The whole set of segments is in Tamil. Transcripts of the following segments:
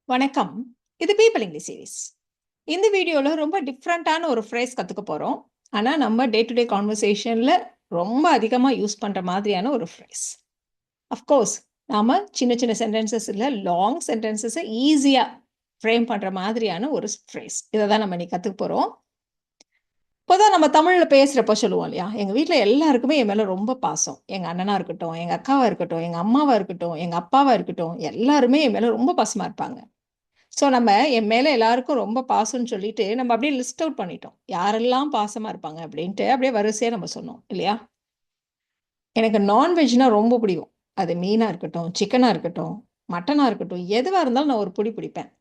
வணக்கம். இது பீப்பிள் இங்கிலீஷ் சீரிஸ். இந்த வீடியோல ரொம்ப டிஃப்ரெண்ட்டான ஒரு ஃப்ரேஸ் கத்துக்க போறோம். ஆனா, நம்ம டே டு டே கான்வர்சேஷன்ல ரொம்ப அதிகமா யூஸ் பண்ற மாதிரியான ஒரு ஃப்ரேஸ். அஃப்கோர்ஸ், நாம சின்ன சின்ன சென்டென்சஸ் இல்ல, லாங் சென்டென்சஸ ஈஸியா ஃப்ரேம் பண்ற மாதிரியான ஒரு ஃப்ரேஸ். இத தான் நம்ம இன்னைக்கு கத்துக்க போறோம். பொதுவா நம்ம தமிழ்ல பேசுறப்ப சொல்லுவோம் இல்லையா? எங்க வீட்ல எல்லாருக்குமே என் மேல ரொம்ப பாசம். எங்க அண்ணனா இருக்கட்டும், எங்க அக்காவா இருக்கட்டும், எங்க அம்மாவா இருக்கட்டும், எங்க அப்பாவா இருக்கட்டும், எல்லாருமே என் மேல ரொம்ப பாசமா இருப்பாங்க. ஸோ நம்ம என் மேல எல்லாருக்கும் ரொம்ப பாசம்ன்னு சொல்லிட்டு, நம்ம அப்படியே லிஸ்ட் அவுட் பண்ணிட்டோம். யாரெல்லாம் பாசமா இருப்பாங்க அப்படின்ட்டு, அப்படியே வரிசையா நம்ம சொன்னோம். இல்லையா? எனக்கு நான்வெஜ்னா ரொம்ப பிடிக்கும். அது மீனா இருக்கட்டும், சிக்கனா இருக்கட்டும், மட்டனா இருக்கட்டும், எதுவா இருந்தாலும் நான் ஒரு புடி பிடிப்பேன்.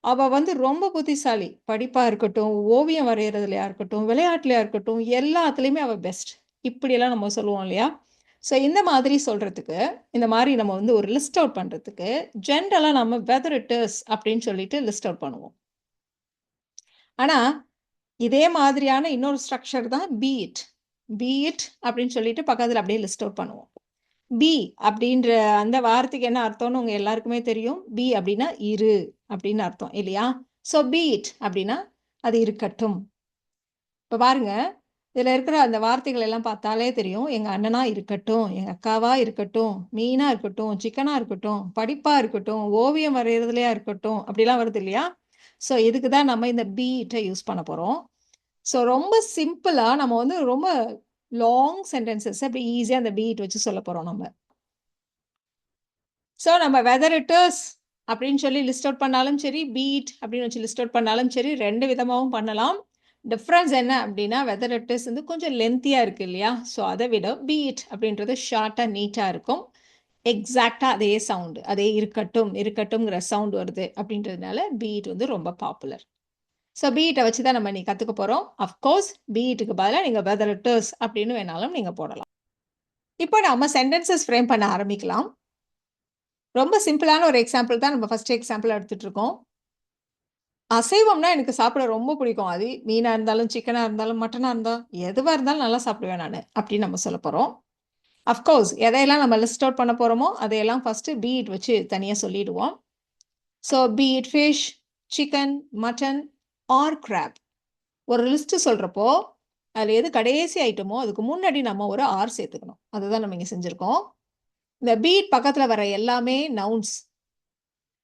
அவ வந்து ரொம்ப புத்திசாலி. படிப்பா இருக்கட்டும், ஓவியம் வரையறதுலயா இருக்கட்டும், விளையாட்டுலயா இருக்கட்டும், எல்லாத்துலயுமே அவ பெஸ்ட். இப்படியெல்லாம் நம்ம சொல்லுவோம் இல்லையா? ஸோ இந்த மாதிரி சொல்றதுக்கு, இந்த மாரி நம்ம வந்து ஒரு லிஸ்ட் அவுட் பண்றதுக்கு, ஜென்ரலா நம்ம வெதர் இட் இஸ் அப்படின்னு சொல்லிட்டு லிஸ்ட் அவுட் பண்ணுவோம். ஆனா, இதே மாதிரியான இன்னொரு ஸ்ட்ரக்சர் தான் பி இட். பி இட் அப்படின்னு சொல்லிட்டு பக்கத்துல அப்படியே லிஸ்ட் அவுட் பண்ணுவோம். பி அப்படின்ற அந்த வார்த்தைக்கு என்ன அர்த்தம்னு உங்க எல்லாருக்குமே தெரியும். பி அப்படின்னா இரு அப்படின்னு அர்த்தம் இல்லையா? ஸோ பி இட் அப்படின்னா அது இருக்கட்டும். இப்ப பாருங்க, இதுல இருக்கிற அந்த வார்த்தைகள் எல்லாம் பார்த்தாலே தெரியும். எங்க அண்ணனா இருக்கட்டும், எங்க அக்காவா இருக்கட்டும், மீனா இருக்கட்டும், சிக்கனா இருக்கட்டும், படிப்பா இருக்கட்டும், ஓவியம் வரையறதுலயா இருக்கட்டும், அப்படிலாம் வருது இல்லையா? ஸோ இதுக்கு தான் நம்ம இந்த பி இட்ட யூஸ் பண்ண போறோம். ஸோ ரொம்ப சிம்பிளா நம்ம வந்து ரொம்ப லாங் சென்டென்சஸ் அப்படி ஈஸியா அந்த பி இட் வச்சு சொல்லப் போறோம் நம்ம. ஸோ நம்ம வெதர் இட் இஸ் அப்படின்னு சொல்லி லிஸ்ட் அவுட் பண்ணாலும் சரி, பி இட் அப்படின்னு வச்சு லிஸ்ட் அவுட் பண்ணாலும் சரி, 2 விதமாவும் பண்ணலாம். டிஃபரன்ஸ் என்ன அப்படின்னா, வெதர் இட் இஸ் வந்து கொஞ்சம் லென்த்தியா இருக்கு இல்லையா? ஸோ அத விட பி இட் அப்படின்றது ஷார்ட்டா, நீட்டா இருக்கும். எக்ஸாக்ட்டா அதே சவுண்ட். அதே இருக்கட்டும், இருக்கட்டும்ங்கிற சவுண்ட் வருது அப்படின்றதுனால பி இட் வந்து ரொம்ப பாப்புலர். ஸோ பி இட்ட வச்சு தான் நம்ம இன்னைக்கு கத்துக்க போறோம். அஃப்கோர்ஸ் பி இட்டுக்கு பதிலா நீங்க வெதர் இட் இஸ் அப்படின்னு வேணாலும் நீங்க போடலாம். இப்போ நாம சென்டென்சஸ் ஃப்ரேம் பண்ண ஆரம்பிக்கலாம். ரொம்ப சிம்பிளான ஒரு எக்ஸாம்பிள் தான் நம்ம ஃபர்ஸ்ட் எக்ஸாம்பிளா எடுத்துட்டு இருக்கோம். அசைவம்னா எனக்கு சாப்பிட ரொம்ப பிடிக்கும். அது மீனா இருந்தாலும், சிக்கனா இருந்தாலும், மட்டனா இருந்தாலும், எதுவா இருந்தாலும் நல்லா சாப்பிடுவேன் நானு. அப்படின்னு நம்ம சொல்லப் போறோம். அஃப்கோர்ஸ் எதையெல்லாம் நம்ம லிஸ்ட் அவுட் பண்ண போறோமோ, அதையெல்லாம் ஃபர்ஸ்ட் பி இட் வச்சு தனியா சொல்லிடுவோம். So be it fish, chicken, mutton or crab. ஒரு லிஸ்ட் சொல்றப்போ, அதுல எது கடைசி ஐட்டமோ, அதுக்கு முன்னாடி நம்ம ஒரு ஆர் சேர்த்துக்கணும். அதுதான் நம்ம இங்க செஞ்சிருக்கோம். இந்த பி இட் பக்கத்துல வர எல்லாமே நவுன்ஸ்.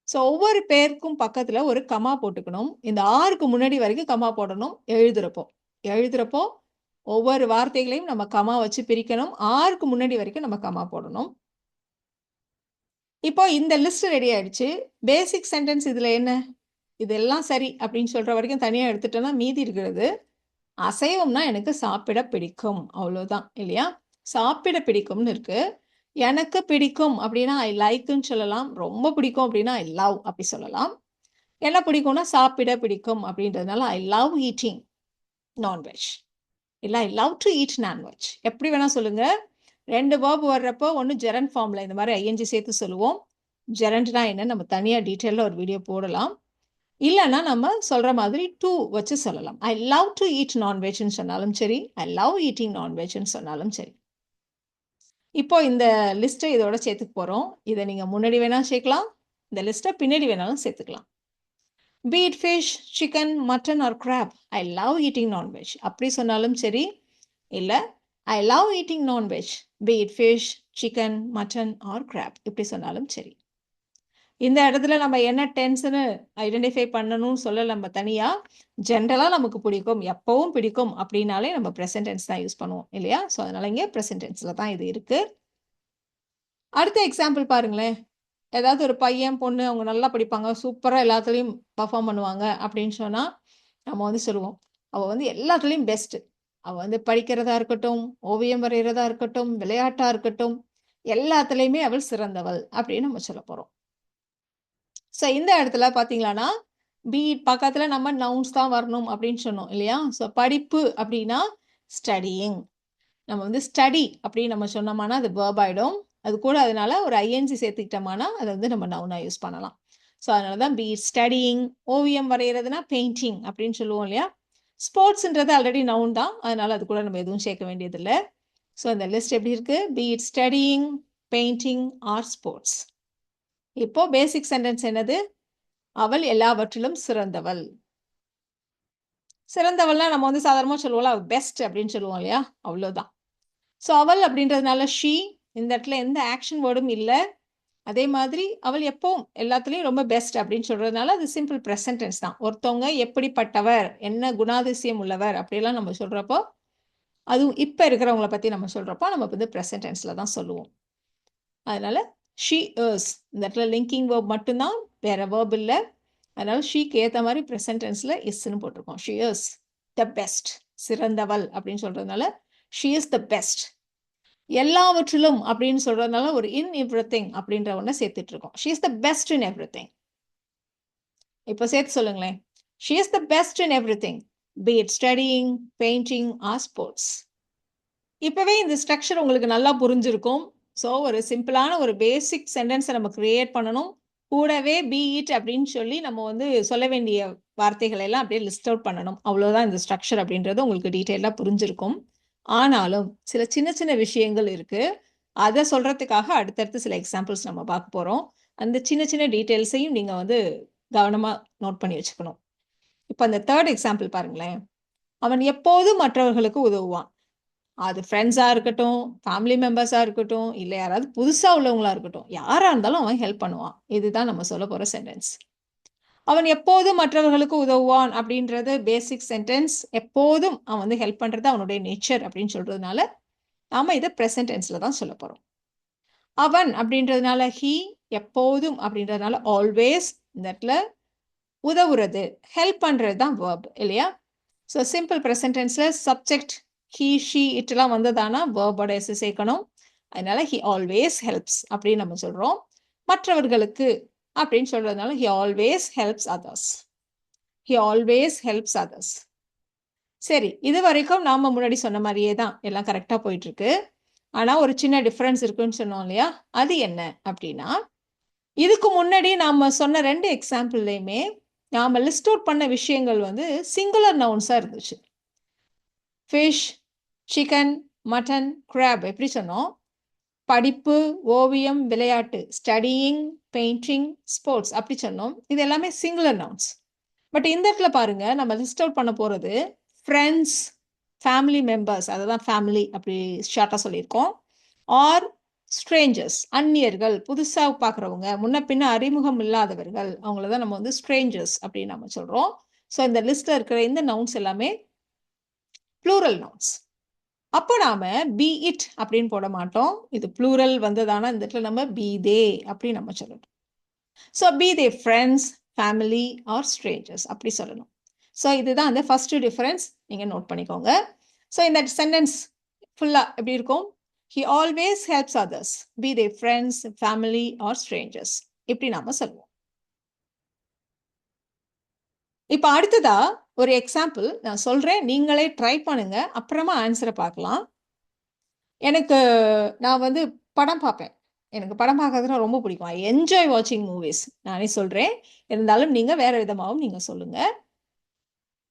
ஸோ ஒவ்வொரு பேருக்கும் பக்கத்துல ஒரு கமா போட்டுக்கணும். இந்த ஆருக்கு முன்னாடி வரைக்கும் கமா போடணும் எழுதுறப்போ. எழுதுறப்போ ஒவ்வொரு வார்த்தைகளையும் நம்ம கமா வச்சு பிரிக்கணும். ஆருக்கு முன்னாடி வரைக்கும் நம்ம கமா போடணும். இப்போ இந்த லிஸ்ட் ரெடி ஆயிடுச்சு. பேசிக் சென்டென்ஸ் இதுல என்ன? இதெல்லாம் சரி அப்படின்னு சொல்ற வரைக்கும் தனியா எடுத்துட்டோம்னா, மீதி இருக்கிறது அசைவம்னா எனக்கு சாப்பிட பிடிக்கும். அவ்வளோதான் இல்லையா? சாப்பிட பிடிக்கும்னு இருக்கு. எனக்கு பிடிக்கும் அப்படின்னா ஐ லைக்ன்னு சொல்லலாம். ரொம்ப பிடிக்கும் அப்படின்னா ஐ லவ் அப்படி சொல்லலாம். என்ன பிடிக்கும்னா சாப்பிட பிடிக்கும் அப்படின்றதுனால ஐ லவ் ஈட்டிங் நான்வெஜ். இல்ல I love to eat non veg. எப்படி வேணா சொல்லுங்க. 2 வெர்ப் வர்றப்போ ஒண்ணு ஜெரண்ட் ஃபார்ம்ல இந்த மாதிரி ஐஎன்ஜி சேர்த்து சொல்லுவோம். ஜெரண்ட்னா என்னன்னு நம்ம தனியா டீட்டெயில்ல ஒரு வீடியோ போடலாம். இல்லன்னா நம்ம சொல்ற மாதிரி டு வச்சு சொல்லலாம். ஐ லவ் டு ஈட் நான்வெஜ்ன்னு சொன்னாலும் சரி, ஐ லவ் ஈட்டிங் நான்வெஜ்ன்னு சொன்னாலும் சரி. இப்போ இந்த லிஸ்ட்டை இதோட சேர்த்துக்க போறோம். இதை நீங்க முன்னாடி வேணா சேர்க்கலாம். இந்த லிஸ்ட்டை பின்னாடி வேணாலும் சேர்த்துக்கலாம். Be it fish, chicken, mutton or crab. I love eating non veg. அப்படி சொன்னாலும் சரி, இல்ல I love eating non veg. Be it fish, chicken, mutton or crab. இப்படி சொன்னாலும் சரி. இந்த இடத்துல நம்ம என்ன டென்ஸ்ன்னு ஐடென்டிஃபை பண்ணணும்னு சொல்லல நம்ம தனியா. ஜென்ரலா நமக்கு பிடிக்கும், எப்பவும் பிடிக்கும் அப்படின்னாலே நம்ம பிரசன்ட் டென்ஸ் தான் யூஸ் பண்ணுவோம் இல்லையா? ஸோ அதனால இங்க பிரசன்ட் டென்ஸ்ல தான் இது இருக்கு. அடுத்த எக்ஸாம்பிள் பாருங்களேன். ஏதாவது ஒரு பையன், பொண்ணு அவங்க நல்லா படிப்பாங்க. சூப்பரா எல்லாத்துலயும் பெர்ஃபார்ம் பண்ணுவாங்க அப்படின்னு சொன்னா, நம்ம வந்து சொல்லுவோம். அவ வந்து எல்லாத்துலயும் பெஸ்ட். அவ வந்து படிக்கிறதா இருக்கட்டும், ஓவியம் வரையறதா இருக்கட்டும், விளையாட்டா இருக்கட்டும், எல்லாத்துலயுமே அவள் சிறந்தவள் அப்படின்னு நம்ம சொல்லப் போறோம். ஸோ இந்த இடத்துல பார்த்தீங்களான்னா, பி பக்கத்துல நம்ம நவுன்ஸ் தான் வரணும் அப்படின்னு சொன்னோம் இல்லையா? ஸோ படிப்பு அப்படின்னா ஸ்டடியிங். நம்ம வந்து ஸ்டடி அப்படின்னு நம்ம சொன்னோம்னா அது வெர்ப் ஆயிடும். அது கூட அதனால ஒரு ஐஎன்ஜி சேர்த்துக்கிட்டோம்னா அதை வந்து நம்ம நவுனா யூஸ் பண்ணலாம். ஸோ அதனால தான் பி ஸ்டடியிங். ஓவியம் வரைகிறதுனா பெயிண்டிங் அப்படின்னு சொல்லுவோம் இல்லையா? ஸ்போர்ட்ஸ்ன்றது ஆல்ரெடி நவுன் தான். அதனால அது கூட நம்ம எதுவும் சேர்க்க வேண்டியதில்லை. ஸோ இந்த லிஸ்ட் எப்படி இருக்கு? Be it studying, painting R sports. இப்போ பேசிக் சென்டென்ஸ் என்னது? அவள் எல்லாவற்றிலும் சிறந்தவள். சிறந்தவள்னா நம்ம வந்து சாதாரணமா சொல்லுவோம்ல, பெஸ்ட் அப்படின்னு சொல்லுவோம் இல்லையா? அவ்வளோதான். ஸோ அவள் அப்படின்றதுனால ஷீ, இந்த இடத்துல எந்த ஆக்ஷன் வேர்டும் இல்ல. அதே மாதிரி அவள் எப்பவும் எல்லாத்துலயும் ரொம்ப பெஸ்ட் அப்படின்னு சொல்றதுனால அது சிம்பிள் ப்ரெசன்ட் டென்ஸ் தான். ஒருத்தவங்க எப்படிப்பட்டவர், என்ன குணாதிசயம் உள்ளவர் அப்படிலாம் நம்ம சொல்றப்போ, அதுவும் இப்ப இருக்கிறவங்கள பத்தி நம்ம சொல்றப்போ, நம்ம வந்து ப்ரெசன்ட் டென்ஸ்ல தான் சொல்லுவோம். அதனால ஷீ இஸ் இந்த இடத்துல லிங்கிங் வேர்ப் மட்டும் தான், வேற வேர்ப் இல்ல. அதனால ஷீக்கு ஏத்த மாதிரி ப்ரெசன்ட் டென்ஸ்ல இஸ்ன்னு போட்டிருக்கோம். ஷீ இஸ் த பெஸ்ட், சிறந்தவள் அப்படின்னு சொல்றதுனால ஷீ இஸ் த பெஸ்ட். எல்லாவற்றிலும் அப்படின்னு சொல்றதுனால ஒரு இன் எவ்ரிதிங் அப்படின்ற ஒண்ண சேர்த்துட்டு இருக்கோம். She is the best in everything. இப்போ சேர்த்து சொல்லுங்களேன். She is the best in everything, be it studying, painting R sports. இப்பவே இந்த ஸ்ட்ரக்சர் உங்களுக்கு நல்லா புரிஞ்சிருக்கும். ஸோ ஒரு சிம்பிளான ஒரு பேசிக் சென்டென்ஸை நம்ம கிரியேட் பண்ணணும். கூடவே பி இட் அப்படின்னு சொல்லி நம்ம வந்து சொல்ல வேண்டிய வார்த்தைகளை எல்லாம் அப்படியே லிஸ்ட் அவுட் பண்ணணும். அவ்வளோதான் இந்த ஸ்ட்ரக்சர் அப்படின்றது உங்களுக்கு டீட்டெயிலாக புரிஞ்சிருக்கும். ஆனாலும் சில சின்ன சின்ன விஷயங்கள் இருக்கு. அதை சொல்றதுக்காக அடுத்தடுத்து சில எக்ஸாம்பிள்ஸ் நம்ம பார்க்க போறோம். அந்த சின்ன சின்ன டீட்டெயில்ஸையும் நீங்க வந்து கவனமா நோட் பண்ணி வச்சுக்கணும். இப்போ அந்த தேர்ட் எக்ஸாம்பிள் பாருங்களேன். அவன் எப்போதும் மற்றவர்களுக்கு உதவுவான். அது ஃப்ரெண்ட்ஸா இருக்கட்டும், ஃபேமிலி மெம்பர்ஸா இருக்கட்டும், இல்ல யாராவது புதுசா உள்ளவங்களா இருக்கட்டும், யாரா இருந்தாலும் அவன் ஹெல்ப் பண்ணுவான். இதுதான் நம்ம சொல்லப் போற சென்டென்ஸ். அவன் எப்போதும் மற்றவர்களுக்கு உதவுவான் அப்படின்றது பேசிக் சென்டென்ஸ். எப்போதும் அவன் வந்து ஹெல்ப் பண்றது அவனுடைய நேச்சர் அப்படின்னு சொல்றதுனால, நாம இதை ப்ரெசன்ட் டென்ஸ்ல தான் சொல்லப் போறோம். அவன் அப்படின்றதுனால ஹி, எப்போதும் அப்படின்றதுனால ஆல்வேஸ், இந்த இடத்துல உதவுறது, ஹெல்ப் பண்றது தான் வேர்ப் இல்லையா? ஸோ சிம்பிள் ப்ரெசன்ட் டென்ஸ்ல சப்ஜெக்ட் ஹீ, ஷீ, இட்டெல்லாம் வந்ததானா வேர்போட எஸ் சேர்க்கணும். அதனால ஹி ஆல்வேஸ் ஹெல்ப்ஸ் அப்படின்னு நம்ம சொல்றோம். மற்றவர்களுக்கு அப்படின்னு சொல்றதுனால he always helps others. He always helps others. சரி, இது வரைக்கும் நாம முன்னாடி சொன்ன மாதிரியே தான் எல்லாம் கரெக்டா போயிட்டு இருக்கு. ஆனா ஒரு சின்ன டிஃபரன்ஸ் இருக்குன்னு சொன்னோம் இல்லையா? அது என்ன அப்படின்னா, இதுக்கு முன்னாடி நாம சொன்ன 2 எக்ஸாம்பிள்லையுமே நாம லிஸ்ட் அவுட் பண்ண விஷயங்கள் வந்து சிங்குலர் நவுன்ஸா இருந்துச்சு. ஃபிஷ், சிக்கன், மட்டன், கிராப் எப்படி சொன்னோம்? படிப்பு, ஓவியம், விளையாட்டு, ஸ்டடியிங், பெயிண்டிங், ஸ்போர்ட்ஸ் அப்படி சொன்னோம். இது எல்லாமே சிங்குலர் நவுன்ஸ். பட் இந்த இடத்துல பாருங்க, நம்ம லிஸ்ட் அவுட் பண்ண போறது ஃப்ரெண்ட்ஸ், ஃபேமிலி மெம்பர்ஸ், அதுதான் ஃபேமிலி அப்படி ஷார்ட்டா சொல்லியிருக்கோம். ஆர் ஸ்ட்ரேஞ்சர்ஸ், அந்நியர்கள், புதுசா பார்க்குறவங்க, முன்ன பின்ன அறிமுகம் இல்லாதவர்கள், அவங்கள தான் நம்ம வந்து ஸ்ட்ரேஞ்சர்ஸ் அப்படின்னு நம்ம சொல்றோம். ஸோ இந்த லிஸ்ட்ல இருக்கிற இந்த நவுன்ஸ் எல்லாமே ப்ளூரல் நவுன்ஸ். அப்போ நாம பி இட் அப்படின்னு போட மாட்டோம். இது ப்ளூரல் வந்ததானா இந்த இடத்துல நம்ம பி தே அப்படின்னு நம்ம சொல்லணும். So be they friends, family or strangers அப்படி சொல்லணும். ஸோ இதுதான் அந்த ஃபர்ஸ்ட் டிஃபரன்ஸ், நீங்கள் நோட் பண்ணிக்கோங்க. ஸோ இந்த சென்டென்ஸ் ஃபுல்லாக எப்படி இருக்கும்? He always helps others, be they friends, family or strangers இப்படி நாம சொல்லுவோம். இப்போ அடுத்ததா ஒரு எக்ஸாம்பிள் நான் சொல்றேன், நீங்களே ட்ரை பண்ணுங்க, அப்புறமா ஆன்சரை பார்க்கலாம். நான் வந்து படம் பார்ப்பேன். எனக்கு படம் பார்க்கறதுனா ரொம்ப பிடிக்கும். ஐ என்ஜாய் வாட்சிங் மூவிஸ். நானே சொல்றேன். இருந்தாலும் நீங்க வேற விதமாவும் நீங்க சொல்லுங்க.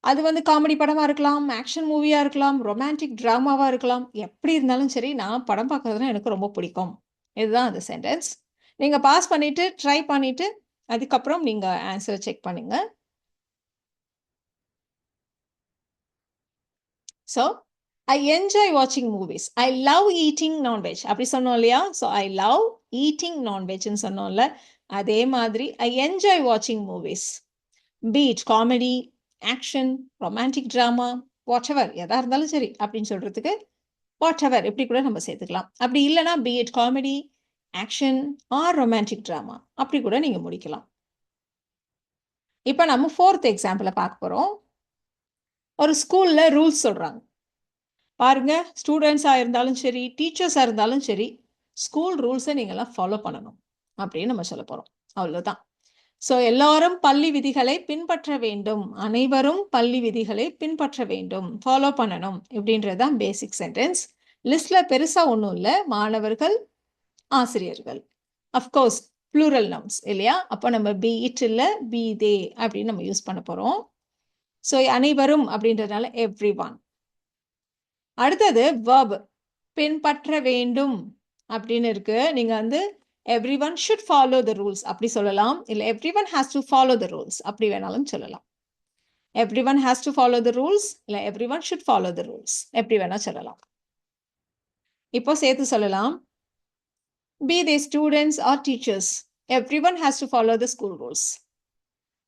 அது வந்து காமெடி படமா இருக்கலாம், ஆக்ஷன் மூவியா இருக்கலாம், ரொமான்டிக் டிராமாவா இருக்கலாம். எப்படி இருந்தாலும் சரி, நான் படம் பார்க்கறதுனா எனக்கு ரொம்ப பிடிக்கும். இதுதான் அந்த சென்டென்ஸ். நீங்க பாஸ் பண்ணிட்டு, ட்ரை பண்ணிட்டு, அதுக்கப்புறம் நீங்க ஆன்சர் செக் பண்ணுங்க. ஸோ ஐ என்ஜாய் வாட்சிங் movies. I love eating non veg அப்படி சொன்னோம் இல்லையா? ஸோ ஐ லவ் ஈட்டிங் நான்வெஜ்ன்னு சொன்னோம்ல, அதே மாதிரி ஐ என்ஜாய் வாட்சிங் movies. Be it comedy, action, romantic drama, whatever எதா இருந்தாலும் சரி அப்படின்னு சொல்றதுக்கு வாட் எவர் இப்படி கூட நம்ம சேர்த்துக்கலாம். அப்படி இல்லைன்னா be it comedy, action or romantic drama அப்படி கூட நீங்க முடிக்கலாம். இப்போ நம்ம 4th எக்ஸாம்பிளை பார்க்க போறோம். ஒரு ஸ்கூல்ல ரூல்ஸ் சொல்றாங்க. பாருங்க, ஸ்டூடெண்ட்ஸாக இருந்தாலும் சரி, டீச்சர்ஸாக இருந்தாலும் சரி, ஸ்கூல் ரூல்ஸை நீங்கள்லாம் ஃபாலோ பண்ணணும் அப்படின்னு நம்ம சொல்ல போகிறோம். அவ்வளோதான். ஸோ எல்லாரும் பள்ளி விதிகளை பின்பற்ற வேண்டும், அனைவரும் பள்ளி விதிகளை பின்பற்ற வேண்டும், ஃபாலோ பண்ணணும் இப்படின்றது தான் பேசிக் சென்டென்ஸ். லிஸ்ட்டில் பெருசாக ஒன்றும் இல்லை. மாணவர்கள், ஆசிரியர்கள், அஃப்கோர்ஸ் ப்ளூரல் நவுன்ஸ் இல்லையா? அப்போ நம்ம பி இட் இல்லை, பி தே அப்படின்னு நம்ம யூஸ் பண்ண போகிறோம். ஸோ அனைவரும் அப்படின்றதுனால எவ்ரி ஒன். அடுத்தது verb, பின்பற்ற வேண்டும் அப்படின்னு இருக்கு. நீங்க வந்து everyone should follow the rules அப்படி சொல்லலாம். இல்ல everyone has to follow the rules அப்படி வேணாலும் சொல்லலாம். everyone has to follow the rules இல்ல everyone should follow the rules எப்படி வேணா சொல்லலாம். இப்போ சேர்த்து சொல்லலாம். be they students or teachers, everyone has to follow the school rules.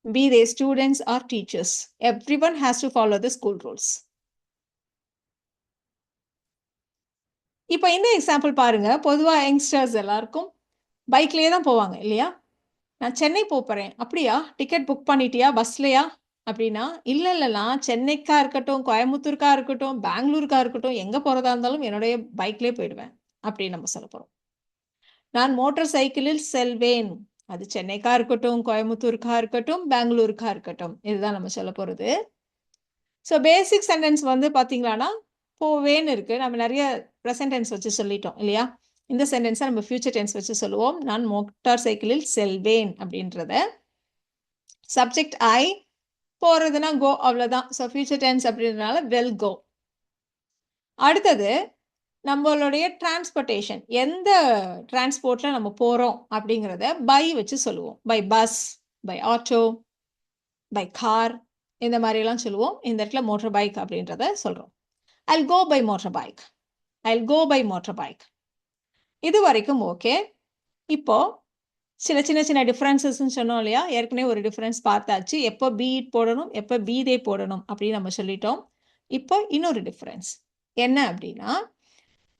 be they students or teachers, everyone has to follow the school rules. இப்போ இந்த எக்ஸாம்பிள் பாருங்க. பொதுவா யங்ஸ்டர்ஸ் எல்லாருக்கும் பைக்லயே தான் போவாங்க இல்லையா? நான் சென்னை போறேன். அப்படியா? டிக்கெட் புக் பண்ணிட்டியா? பஸ்லயா? அப்படின்னா, இல்ல சென்னைக்கா இருக்கட்டும், கோயம்புத்தூருக்கா இருக்கட்டும், பெங்களூருக்கா இருக்கட்டும், எங்க போறதா இருந்தாலும் என்னுடைய பைக்லயே போயிடுவேன் அப்படின்னு நம்ம சொல்ல போறோம். நான் மோட்டார் சைக்கிளில் செல்வேன். அது சென்னைக்கா இருக்கட்டும், கோயம்புத்தூருக்கா இருக்கட்டும், பெங்களூருக்கா இருக்கட்டும், இதுதான் நம்ம சொல்ல போறது. ஸோ பேசிக் சென்டென்ஸ் வந்து பார்த்தீங்களான்னா, போவேன்னு இருக்கு. நம்ம நிறைய ப்ரெசன்ட் டென்ஸ் வச்சு சொல்லிட்டோம் இல்லையா? இந்த சென்டென்ஸை நம்ம ஃபியூச்சர் டென்ஸ் வச்சு சொல்லுவோம். நான் மோட்டார் சைக்கிளில் செல்வேன் அப்படின்றத. சப்ஜெக்ட் ஐ, போறதுன்னா கோ, அவ்வளோதான். ஸோ ஃபியூச்சர் டென்ஸ் அப்படின்றதுனால வெல் கோ. அடுத்தது நம்மளுடைய டிரான்ஸ்போர்ட்டேஷன், எந்த டிரான்ஸ்போர்ட்ல நம்ம போறோம் அப்படிங்கிறத பை வச்சு சொல்லுவோம். By bus, by auto, by car, இந்த மாதிரிலாம் சொல்லுவோம். இந்த இடத்துல மோட்டர் பைக் அப்படின்றத சொல்றோம். I'll go by motorbike. I'll go by motorbike. இது வரைக்கும் ஓகே. இப்போ சின்ன டிஃப்ரென்சஸ்ன்னு சொன்னோம் இல்லையா? ஏற்கனவே ஒரு டிஃப்ரென்ஸ் பார்த்தாச்சு. எப்போ பி இட் போடணும், எப்போ பி தே போடணும் அப்படின்னு நம்ம சொல்லிட்டோம். இப்போ இன்னொரு டிஃப்ரென்ஸ் என்ன அப்படின்னா,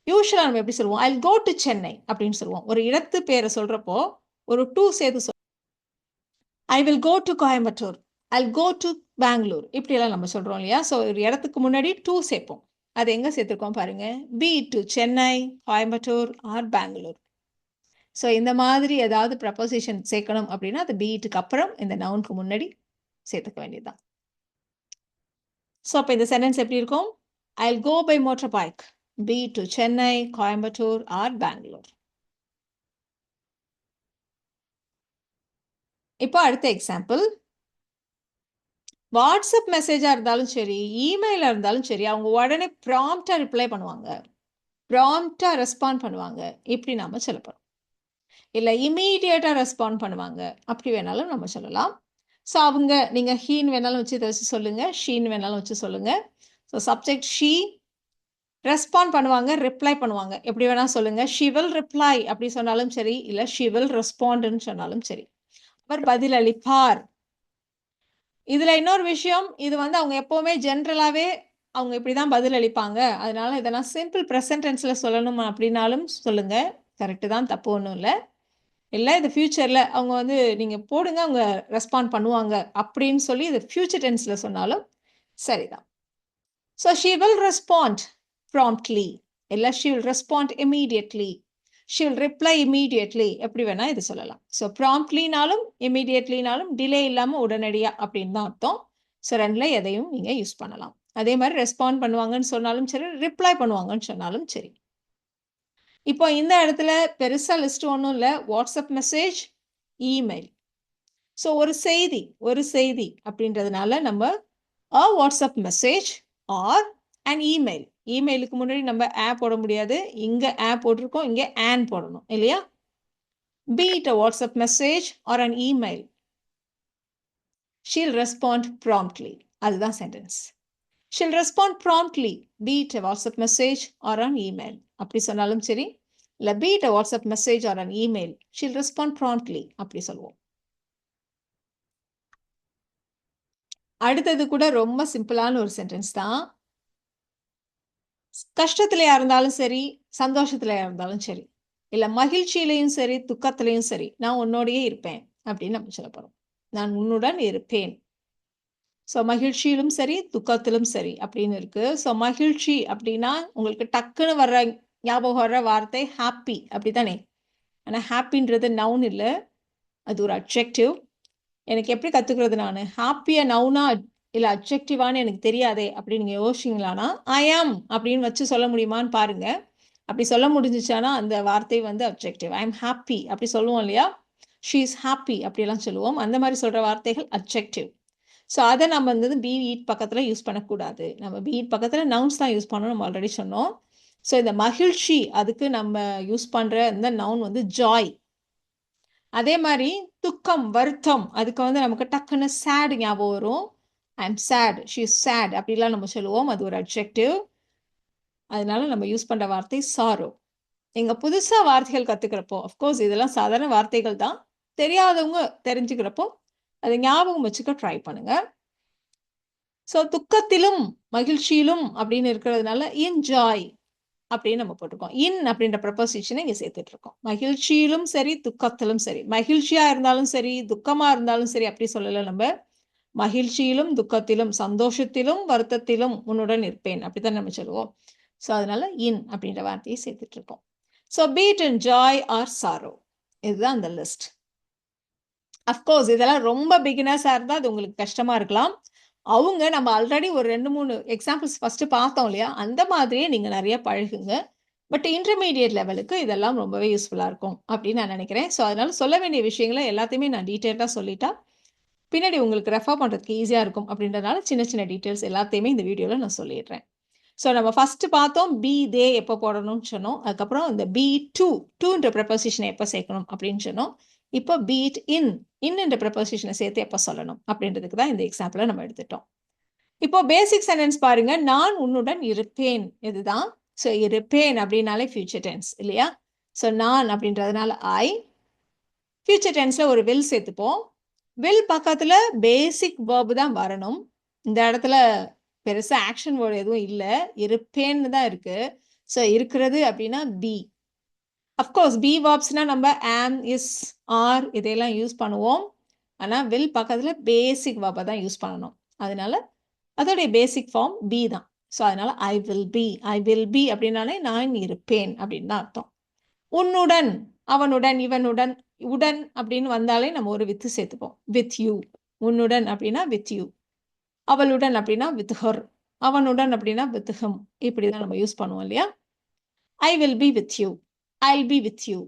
யூஸ்வலாக நம்ம எப்படி சொல்லுவோம்? I'll go to சென்னை அப்படின்னு சொல்லுவோம். ஒரு இடத்து பேரை சொல்றப்போ ஒரு டூ சேர்த்து சொல்லுவோம். I will go to Coimbatore, I'll go to Bangalore, இப்படியெல்லாம் நம்ம சொல்றோம் இல்லையா? ஸோ ஒரு இடத்துக்கு முன்னாடி டூ சேர்ப்போம். அது எங்க சேர்த்துருக்கோம் பாருங்க. Be to Chennai, Coimbatore or Bangalore. So இந்த மாதிரி ஏதாவது ப்ரப்போசிஷன் சேர்க்கணும் அப்படின்னா அது பீட்டுக்கு அப்புறம் இந்த நவுனுக்கு முன்னாடி சேர்த்துக்க வேண்டியதுதான். ஸோ அப்போ இந்த சென்டென்ஸ் எப்படி இருக்கும்? I'll go by motorbike, be to Chennai, Coimbatore or Bangalore. இப்போ அடுத்த எக்ஸாம்பிள். வாட்ஸ்அப் மெசேஜாக இருந்தாலும் சரி, இமெயிலாக இருந்தாலும் சரி, அவங்க உடனே ப்ராம்ப்டாக ரிப்ளை பண்ணுவாங்க, ப்ராம்ப்டாக ரெஸ்பாண்ட் பண்ணுவாங்க, இப்படி நம்ம சொல்ல போகிறோம். இல்லை இமீடியட்டாக ரெஸ்பாண்ட் பண்ணுவாங்க, அப்படி வேணாலும் நம்ம சொல்லலாம். ஸோ அவங்க, நீங்கள் ஹீன் வேணாலும் வச்சு இதை வச்சு சொல்லுங்கள், ஷீன் வேணாலும் வச்சு சொல்லுங்கள். ஸோ சப்ஜெக்ட் ஷீ, ரெஸ்பாண்ட் பண்ணுவாங்க, ரிப்ளை பண்ணுவாங்க, எப்படி வேணால் சொல்லுங்கள். ஷி வில் ரிப்ளை அப்படி சொன்னாலும் சரி, இல்லை ஷி வில் ரெஸ்பாண்டுன்னு சொன்னாலும் சரி. அவர் பதிலளிப்பார். இதில் இன்னொரு விஷயம், இது வந்து அவங்க எப்போவுமே ஜென்ரலாகவே அவங்க இப்படி தான் பதில் அளிப்பாங்க. அதனால இதெல்லாம் சிம்பிள் ப்ரெசன்ட் டென்ஸில் சொல்லணும் அப்படின்னாலும் சொல்லுங்கள், கரெக்டு தான், தப்பு ஒன்றும் இல்லை. இல்லை இது ஃப்யூச்சரில் அவங்க வந்து நீங்கள் போடுங்க, அவங்க ரெஸ்பாண்ட் பண்ணுவாங்க அப்படின்னு சொல்லி இது ஃப்யூச்சர் டென்ஸில் சொன்னாலும் சரிதான். So she will respond promptly, இல்லை she will respond immediately, she will reply immediately, எப்படி வேணால் இது சொல்லலாம். ஸோ ப்ராம்ப்ட்லினாலும் இமீடியட்லினாலும் டிலே இல்லாமல் உடனடியாக அப்படின்னு தான் அர்த்தம். ஸோ ரெண்டில் எதையும் நீங்கள் யூஸ் பண்ணலாம். அதே மாதிரி ரெஸ்பாண்ட் பண்ணுவாங்கன்னு சொன்னாலும் சரி, ரிப்ளை பண்ணுவாங்கன்னு சொன்னாலும் சரி. இப்போ இந்த இடத்துல பெருசாக லிஸ்ட் ஒன்றும் இல்லை. WhatsApp message, email. ஸோ ஒரு செய்தி அப்படின்றதுனால நம்ம a WhatsApp message or and email. இமெயிலுக்கு முன்னாடி நம்ம ஆப் போட முடியாது, இங்கே ஆப் போட்டிருக்கோம், இங்கே ஆன் போடணும் இல்லையா? be it a WhatsApp message or an email, she'll respond promptly. அதுதான் சென்டென்ஸ். she'll respond promptly, be it a WhatsApp message or an email. அப்படி சொன்னாலும் சரி, இல்லை be it a WhatsApp message or an email, she'll respond promptly அப்படி சொல்லுவோம். அடுத்தது கூட ரொம்ப சிம்பிளான ஒரு சென்டென்ஸ் தான். கஷ்டத்திலையா இருந்தாலும் சரி, சந்தோஷத்திலையா இருந்தாலும் சரி, இல்லை மகிழ்ச்சியிலையும் சரி, துக்கத்திலையும் சரி, நான் உன்னோடையே இருப்பேன் அப்படின்னு நம்ம சொல்ல போகிறோம். நான் உன்னுடன் இருப்பேன். ஸோ மகிழ்ச்சியிலும் சரி, துக்கத்திலும் சரி அப்படின்னு இருக்கு. ஸோ மகிழ்ச்சி அப்படின்னா உங்களுக்கு டக்குன்னு வர்ற ஞாபகம் வர்ற வார்த்தை ஹாப்பி, அப்படி தானே? ஆனால் ஹாப்பின்றது நவுன் இல்லை, அது ஒரு அட்ஜெக்டிவ். எனக்கு எப்படி கற்றுக்கிறது? நான் ஹாப்பியாக நவுனா இல்லை அட்ஜெக்டிவான்னு எனக்கு தெரியாதே அப்படின்னு நீங்கள் யோசிச்சிங்களானா, ஐ ஆம் அப்படின்னு வச்சு சொல்ல முடியுமான்னு பாருங்கள். அப்படி சொல்ல முடிஞ்சிச்சானா அந்த வார்த்தை வந்து அட்ஜெக்டிவ். ஐ எம் ஹாப்பி அப்படி சொல்லுவோம் இல்லையா? ஷீ இஸ் ஹாப்பி அப்படிலாம் சொல்லுவோம். அந்த மாதிரி சொல்கிற வார்த்தைகள் அட்ஜெக்டிவ். ஸோ அதை நம்ம வந்து பி ஈட் பக்கத்தில் யூஸ் பண்ணக்கூடாது. நம்ம பி ஈட் பக்கத்தில் நவுன்ஸ் தான் யூஸ் பண்ணணும், நம்ம ஆல்ரெடி சொன்னோம். ஸோ இந்த மகிழ்ச்சி அதுக்கு நம்ம யூஸ் பண்ணுற இந்த நவுன் வந்து ஜாய். அதே மாதிரி துக்கம், வருத்தம், அதுக்கு வந்து நமக்கு டக்குன்னு சேட் ஞாபகம் வரும். I am sad, she is sad அப்படிலாம் நம்ம சொல்லுவோம். அது ஒரு அட்ஜெக்டிவ். அதனால நம்ம யூஸ் பண்ற வார்த்தை சாரோ. நீங்க புதுசா வார்த்தைகள் கத்துக்கிறப்போ, அஃப்கோர்ஸ் இதெல்லாம் சாதாரண வார்த்தைகள் தான். தெரியாதவங்க தெரிஞ்சுக்கிறப்போ, அதை ஞாபகம் வச்சுக்க ட்ரை பண்ணுங்க. ஸோ துக்கத்திலும் மகிழ்ச்சியிலும் அப்படின்னு இருக்கிறதுனால என்ஜாய் அப்படின்னு நம்ம போட்டிருக்கோம். இன் அப்படின்ற ப்ரப்போசிஷனை இங்கே சேர்த்துட்டு இருக்கோம். மகிழ்ச்சியிலும் சரி, துக்கத்திலும் சரி. மகிழ்ச்சியா இருந்தாலும் சரி, துக்கமா இருந்தாலும் சரி அப்படி சொல்லல நம்ம. மகிழ்ச்சியிலும் துக்கத்திலும், சந்தோஷத்திலும் வருத்தத்திலும் உன்னுடன் இருப்பேன் அப்படித்தான் நம்ம சொல்லுவோம். ஸோ அதனால இன் அப்படின்ற வார்த்தையை சேர்த்துட்டு இருக்கோம். So be it in joy or sorrow, இதுதான் அந்த லிஸ்ட். அஃப்கோர்ஸ் இதெல்லாம் ரொம்ப பிகினர்ஸாக இருந்தால் அது உங்களுக்கு கஷ்டமா இருக்கலாம். அவங்க நம்ம ஆல்ரெடி ஒரு 2-3 எக்ஸாம்பிள்ஸ் ஃபர்ஸ்ட் பார்த்தோம் இல்லையா, அந்த மாதிரியே நீங்கள் நிறைய பழகுங்க. பட் இன்டர்மீடியட் லெவலுக்கு இதெல்லாம் ரொம்பவே யூஸ்ஃபுல்லாக இருக்கும் அப்படின்னு நான் நினைக்கிறேன். ஸோ அதனால சொல்ல வேண்டிய விஷயங்களை எல்லாத்தையுமே நான் டீட்டெயிலாக சொல்லிட்டா பின்னாடி உங்களுக்கு ரெஃபர் பண்ணுறதுக்கு ஈஸியாக இருக்கும் அப்படின்றதுனால சின்ன சின்ன டீட்டெயில்ஸ் எல்லாத்தையுமே இந்த வீடியோவில் நான் சொல்லிடுறேன். ஸோ நம்ம ஃபர்ஸ்ட் பார்த்தோம் பி தே எப்போ போடணும்னு சொன்னோம். அதுக்கப்புறம் இந்த பி டூன்ற ப்ரெப்போசிஷனை எப்போ சேர்க்கணும் அப்படின்னு சொன்னோம். இப்போ பி இட் இன்னுன்ற ப்ரெப்போசிஷனை சேர்த்து எப்போ சொல்லணும் அப்படின்றதுக்கு தான் இந்த எக்ஸாம்பிளை நம்ம எடுத்துட்டோம். இப்போ பேசிக் சென்டென்ஸ் பாருங்க, நான் உன்னுடன் இருப்பேன், இதுதான். ஸோ இருப்பேன் அப்படின்னாலே ஃபியூச்சர் டென்ஸ் இல்லையா? ஸோ நான் அப்படின்றதுனால ஐ, ஃபியூச்சர் டென்ஸில் ஒரு வில் சேர்த்துப்போம். வில் பக்கத்தில் பேசிக் வேர்பு தான் வரணும். இந்த இடத்துல பெருசாக ஆக்ஷன் வேர்டு எதுவும் இல்லை, இருப்பேன்னு தான் இருக்கு. ஸோ இருக்கிறது அப்படின்னா பி. அஃப்கோர்ஸ் பி வேர்ப்ஸ்னால் நம்ம ஆம், இஸ், ஆர் இதையெல்லாம் யூஸ் பண்ணுவோம். ஆனால் வில் பக்கத்தில் பேசிக் வேர்பை தான் யூஸ் பண்ணணும். அதனால அதோடைய பேசிக் ஃபார்ம் பி தான். ஸோ அதனால ஐ வில் பி அப்படின்னாலே நான் இருப்பேன் அப்படின்னு தான் அர்த்தம். உன்னுடன், அவனுடன், இவனுடன், உடன் அப்படின்னு வந்தாலே நம்ம ஒரு வித்து சேர்த்துப்போம். With you. உன்னுடன் அப்படின்னா வித் யூ. அவளுடன் அப்படின்னா வித் ஹர். அவனுடன் அப்படின்னா வித் ஹிம். இப்படி தான் நம்ம யூஸ் பண்ணுவோம் இல்லையா? I will be with you, I'll be with you.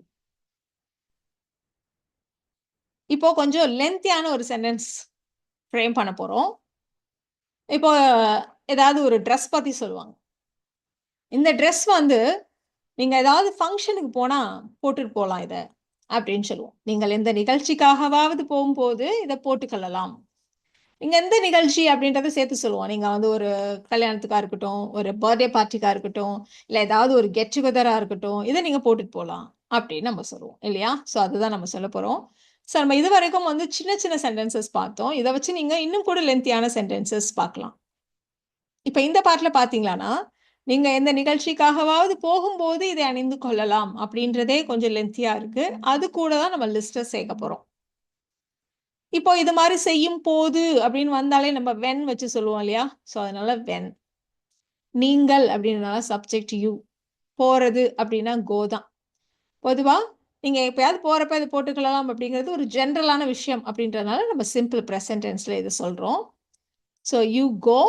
இப்போ கொஞ்சம் லென்த்தியான ஒரு சென்டென்ஸ் ஃப்ரேம் பண்ண போகிறோம். இப்போ ஏதாவது ஒரு ட்ரெஸ் பற்றி சொல்லுவாங்க. இந்த ட்ரெஸ் வந்து நீங்கள் ஏதாவது ஃபங்க்ஷனுக்கு போனால் போட்டுட்டு போகலாம் இதை அப்படின்னு சொல்லுவோம். நீங்கள் எந்த நிகழ்ச்சிக்காகவாவது போகும்போது இதை போட்டுக்கொள்ளலாம். நீங்கள் எந்த நிகழ்ச்சி அப்படின்றத சேர்த்து சொல்லுவோம். நீங்கள் வந்து ஒரு கல்யாணத்துக்காக இருக்கட்டும், ஒரு பர்த்டே பார்ட்டிக்காக இருக்கட்டும், இல்லை ஏதாவது ஒரு கெட் டுகெதராக இருக்கட்டும், இதை நீங்கள் போட்டுட்டு போகலாம் அப்படின்னு நம்ம சொல்லுவோம் இல்லையா? ஸோ அதுதான் நம்ம சொல்ல போகிறோம். ஸோ நம்ம இது வரைக்கும் வந்து சின்ன சின்ன சென்டென்சஸ் பார்த்தோம். இதை வச்சு நீங்கள் இன்னும் கூட லென்த்தியான சென்டென்சஸ் பார்க்கலாம். இப்போ இந்த பாட்டில் பார்த்தீங்களான்னா, நீங்கள் எந்த நிகழ்ச்சிக்காகவாவது போகும்போது இதை அணிந்து கொள்ளலாம் அப்படின்றதே கொஞ்சம் லென்த்தியாக இருக்கு. அது கூட தான் நம்ம லிஸ்ட்டை சேர்க்க போகிறோம். இப்போ இது மாதிரி செய்யும் போது அப்படின்னு வந்தாலே நம்ம வென் வச்சு சொல்லுவோம் இல்லையா? ஸோ அதனால வென். நீங்கள் அப்படின்றனால சப்ஜெக்ட் யூ. போறது அப்படின்னா கோ தான். பொதுவாக நீங்கள் எப்பயாவது போகிறப்ப இதை போட்டுக்கலாம் அப்படிங்கிறது ஒரு ஜென்ரலான விஷயம் அப்படின்றதுனால நம்ம சிம்பிள் ப்ரெசன்ட் டென்ஸில் இதை சொல்கிறோம். ஸோ யூ கோ,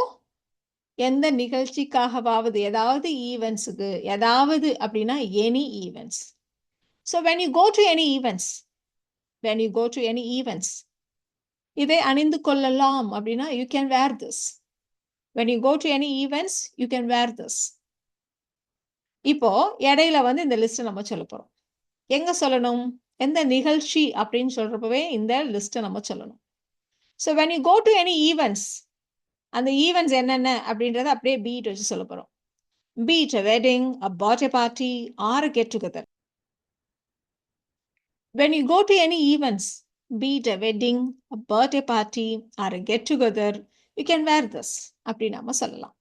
எந்த நிகழ்ச்சிக்காகவாவது, ஏதாவது ஈவெண்ட்ஸுக்கு, ஏதாவது அப்படின்னா any events. So when you go to any events, இதை அணிந்து கொள்ளலாம் அப்படின்னா you can wear this. When you go to any events you can wear this. இப்போ இடையில வந்து இந்த லிஸ்ட்டை நம்ம சொல்ல போகிறோம். எங்கே சொல்லணும்? எந்த நிகழ்ச்சி அப்படின்னு சொல்கிறப்பவே இந்த லிஸ்ட்டை நம்ம சொல்லணும். So when you go to any events, அந்த ஈவெண்ட்ஸ் என்னென்ன அப்படின்றத அப்படியே பீட் வச்சு சொல்ல போகிறோம். Be it a wedding, a birthday party, or a get-together. When you go to any events, be it a wedding, a birthday party, or a get-together, you can wear this. அப்படி நாம சொல்லலாம்.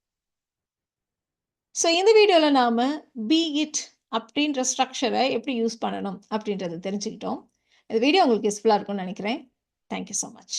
ஸோ இந்த வீடியோவில் நாம் be it அப்படின்ற ஸ்ட்ரக்சரை எப்படி யூஸ் பண்ணணும் அப்படின்றத தெரிஞ்சுக்கிட்டோம். இந்த வீடியோ உங்களுக்கு யூஸ்ஃபுல்லாக இருக்கும்னு நினைக்கிறேன். Thank you so much.